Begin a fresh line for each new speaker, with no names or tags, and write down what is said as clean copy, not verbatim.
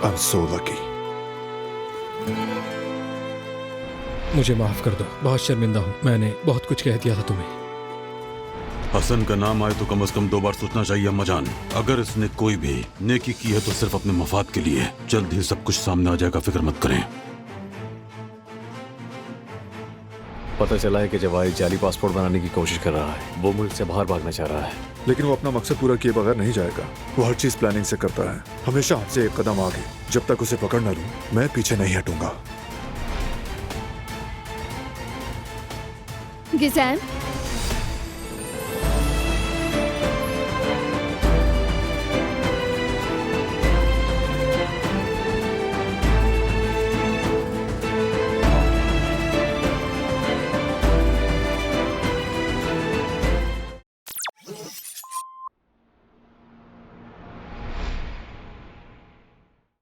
I'm so lucky.
मुझे माफ कर दो, बहुत शर्मिंदा हूँ। मैंने बहुत कुछ कह दिया था तुम्हें।
हसन का नाम आए तो कम से कम 2 बार सोचना चाहिए अम्मा जान। अगर इसने कोई भी नेकी की है तो सिर्फ अपने मफाद के लिए। जल्द ही सब कुछ सामने आ जाएगा, फिक्र मत करें।
पता चला है कि जवाई जाली पासपोर्ट बनाने की कोशिश कर रहा है। वो मुल्क से बाहर भागना चाह रहा है।
लेकिन वो अपना मकसद पूरा किए बगैर नहीं जाएगा। वो हर चीज प्लानिंग से करता है, हमेशा हमसे एक कदम आगे। जब तक उसे पकड़ न लूं, मैं पीछे नहीं हटूंगा।
गिज़ैन,